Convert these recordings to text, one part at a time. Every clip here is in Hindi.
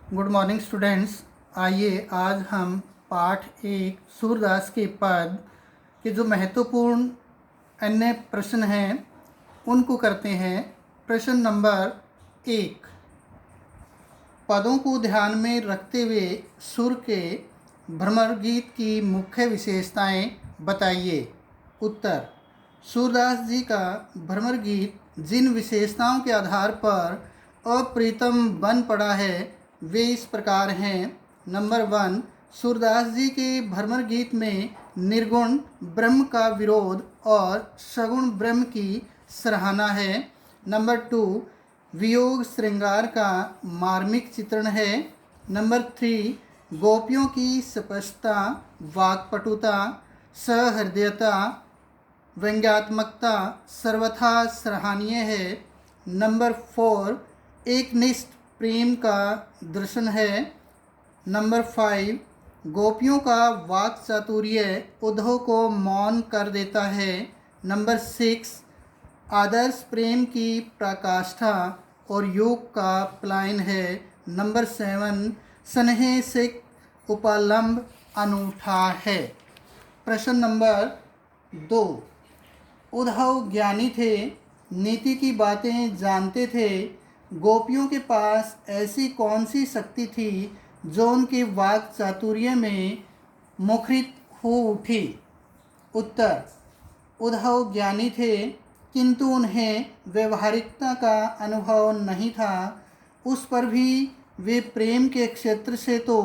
Good morning students. आइए आज हम पाठ एक सूरदास के पद के जो महत्वपूर्ण अन्य प्रश्न हैं उनको करते हैं। प्रश्न नंबर 1, पदों को ध्यान में रखते हुए सुर के भ्रमर गीत की मुख्य विशेषताएं बताइए। उत्तर, सूरदास जी का भ्रमर गीत जिन विशेषताओं के आधार पर अप्रीतम बन पड़ा है वे इस प्रकार हैं। नंबर 1, सूरदास जी के भ्रमर गीत में निर्गुण ब्रह्म का विरोध और सगुण ब्रह्म की सराहना है। नंबर 2, वियोग श्रृंगार का मार्मिक चित्रण है। नंबर 3, गोपियों की स्पष्टता, वाक्पटुता, सहृदयता, व्यंग्यात्मकता सर्वथा सराहनीय है। नंबर 4, एकनिष्ठ प्रेम का दर्शन है। नंबर 5, गोपियों का वाक चातुर्य उद्धव को मौन कर देता है। नंबर 6, आदर्श प्रेम की प्रकाष्ठा और योग का पलायन है। नंबर 7, स्नेह से उपलम्ब अनूठा है। प्रश्न नंबर 2, उद्धव ज्ञानी थे, नीति की बातें जानते थे। गोपियों के पास ऐसी कौन सी शक्ति थी जो उनके वाक चातुर्य में मुखरित हो उठी। उत्तर, उद्धव ज्ञानी थे किंतु उन्हें व्यवहारिकता का अनुभव नहीं था। उस पर भी वे प्रेम के क्षेत्र से तो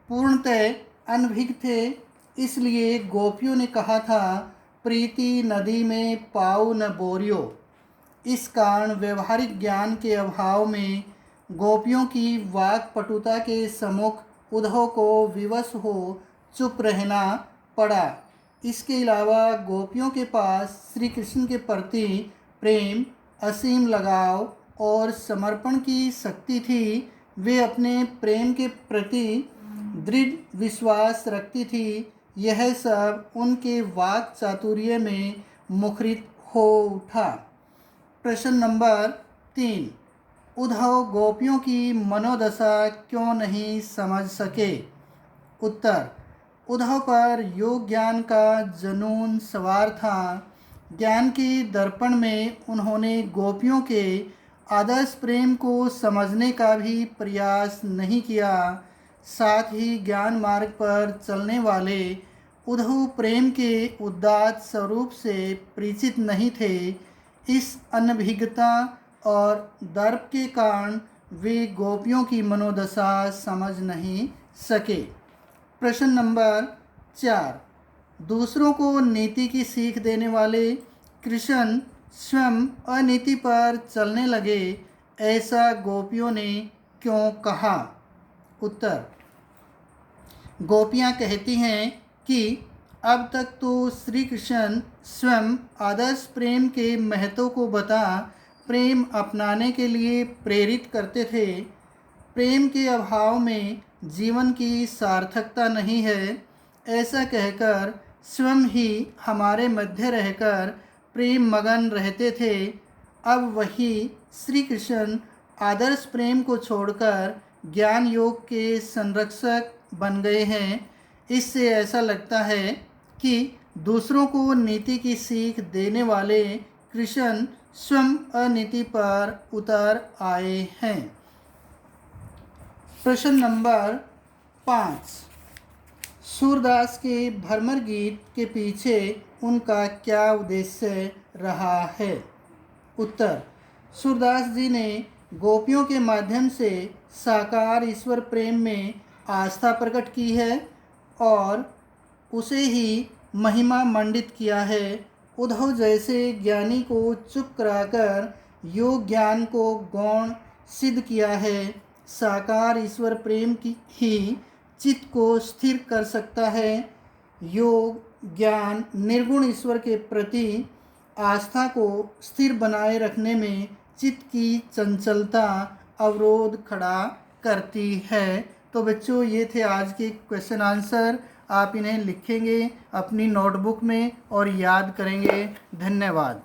पूर्णतः अनभिज्ञ थे। इसलिए गोपियों ने कहा था, प्रीति नदी में पाऊ न बोरियो। इस कारण व्यवहारिक ज्ञान के अभाव में गोपियों की वाक पटुता के सम्मुख उद्धव को विवश हो चुप रहना पड़ा। इसके अलावा गोपियों के पास श्री कृष्ण के प्रति प्रेम, असीम लगाव और समर्पण की शक्ति थी। वे अपने प्रेम के प्रति दृढ़ विश्वास रखती थी। यह सब उनके वाक चातुर्य में मुखरित हो उठा। प्रश्न नंबर 3, उद्धव गोपियों की मनोदशा क्यों नहीं समझ सके। उत्तर, उद्धव पर योग ज्ञान का जुनून सवार था। ज्ञान के दर्पण में उन्होंने गोपियों के आदर्श प्रेम को समझने का भी प्रयास नहीं किया। साथ ही ज्ञान मार्ग पर चलने वाले उद्धव प्रेम के उदात्त स्वरूप से परिचित नहीं थे। इस अनभिज्ञता और दर्प के कारण वे गोपियों की मनोदशा समझ नहीं सके। प्रश्न नंबर 4, दूसरों को नीति की सीख देने वाले कृष्ण स्वयं अनीति पर चलने लगे, ऐसा गोपियों ने क्यों कहा। उत्तर, गोपियाँ कहती हैं कि अब तक तो श्री कृष्ण स्वयं आदर्श प्रेम के महत्व को बता प्रेम अपनाने के लिए प्रेरित करते थे। प्रेम के अभाव में जीवन की सार्थकता नहीं है, ऐसा कहकर स्वयं ही हमारे मध्य रहकर प्रेम मगन रहते थे। अब वही श्री कृष्ण आदर्श प्रेम को छोड़कर ज्ञान योग के संरक्षक बन गए हैं। इससे ऐसा लगता है कि दूसरों को नीति की सीख देने वाले कृष्ण स्वयं अनीति पर उतर आए हैं। प्रश्न नंबर 5, सूरदास के भ्रमर गीत के पीछे उनका क्या उद्देश्य रहा है। उत्तर, सूरदास जी ने गोपियों के माध्यम से साकार ईश्वर प्रेम में आस्था प्रकट की है और उसे ही महिमा मंडित किया है। उद्धव जैसे ज्ञानी को चुप कराकर योग ज्ञान को गौण सिद्ध किया है। साकार ईश्वर प्रेम की ही चित्त को स्थिर कर सकता है। योग ज्ञान निर्गुण ईश्वर के प्रति आस्था को स्थिर बनाए रखने में चित्त की चंचलता अवरोध खड़ा करती है। तो बच्चों, ये थे आज के क्वेश्चन आंसर। आप इन्हें लिखेंगे अपनी नोटबुक में और याद करेंगे। धन्यवाद।